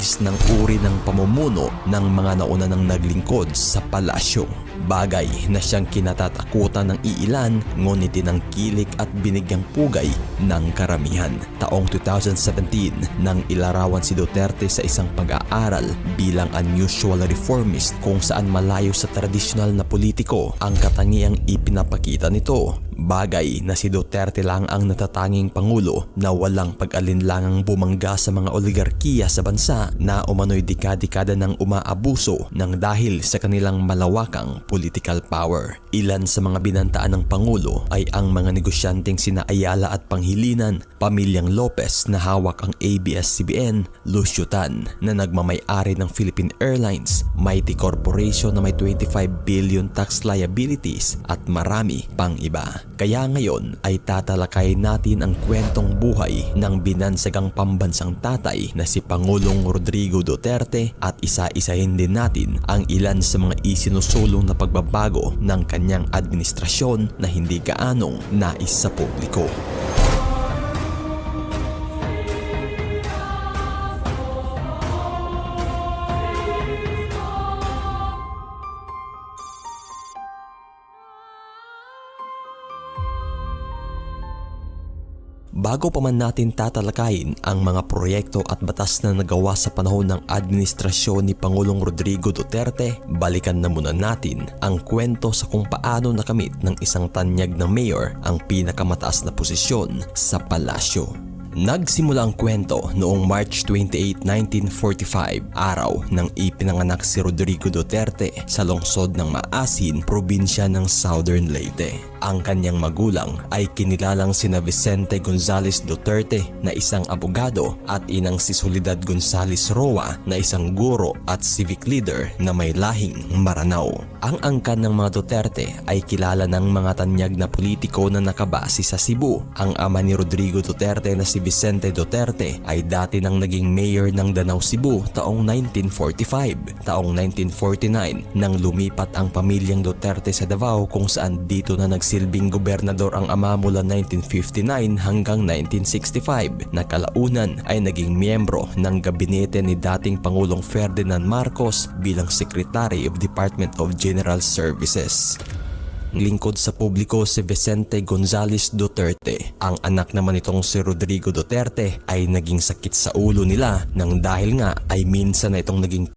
labis ng uri ng pamumuno ng mga nauna ng naglingkod sa palasyo. Bagay na siyang kinatatakutan ng iilan, ngunit tinangkilik at binigyang pugay ng karamihan. Taong 2017 nang ilarawan si Duterte sa isang pag-aaral bilang unusual reformist kung saan malayo sa tradisyonal na politiko ang katangiang ipinapakita nito. Bagay na si Duterte lang ang natatanging pangulo na walang pag-alinlangang bumangga sa mga oligarkiya sa bansa na umano'y dekada-dekada ng umaabuso ng dahil sa kanilang malawakang political power. Ilan sa mga binantaan ng pangulo ay ang mga negosyanteng sina Ayala at Pangilinan, pamilyang Lopez na hawak ang ABS-CBN, Lucio Tan na nagmamay-ari ng Philippine Airlines, Mighty Corporation na may 25 billion tax liabilities at marami pang iba. Kaya ngayon ay tatalakayin natin ang kwentong buhay ng binansagang pambansang tatay na si Pangulong Rodrigo Duterte at isa-isahin din natin ang ilan sa mga isinusulong na pagbabago ng kanyang administrasyon na hindi gaanong nais sa publiko. Bago pa man natin tatalakayin ang mga proyekto at batas na nagawa sa panahon ng administrasyon ni Pangulong Rodrigo Duterte, balikan na muna natin ang kwento sa kung paano nakamit ng isang tanyag na mayor ang pinakamataas na posisyon sa palasyo. Nagsimula ang kwento noong March 28, 1945, araw nang ipinanganak si Rodrigo Duterte sa lungsod ng Maasin, probinsya ng Southern Leyte. Ang kanyang magulang ay kinilalang sina Vicente Gonzales Duterte na isang abogado at inang si Soledad Gonzales Roa na isang guro at civic leader na may lahing Maranao. Ang angkan ng mga Duterte ay kilala ng mga tanyag na politiko na nakabase sa Cebu. Ang ama ni Rodrigo Duterte na si Vicente Duterte ay dati nang naging mayor ng Danau, Cebu taong 1945. Taong 1949 nang lumipat ang pamilyang Duterte sa Davao kung saan dito na nagsilbing gobernador ang ama mula 1959 hanggang 1965 na kalaunan ay naging miyembro ng gabinete ni dating Pangulong Ferdinand Marcos bilang Secretary of Department of General Services. Lingkod sa publiko si Vicente Gonzales Duterte. Ang anak naman nitong si Rodrigo Duterte ay naging sakit sa ulo nila nang dahil nga ay minsan na itong naging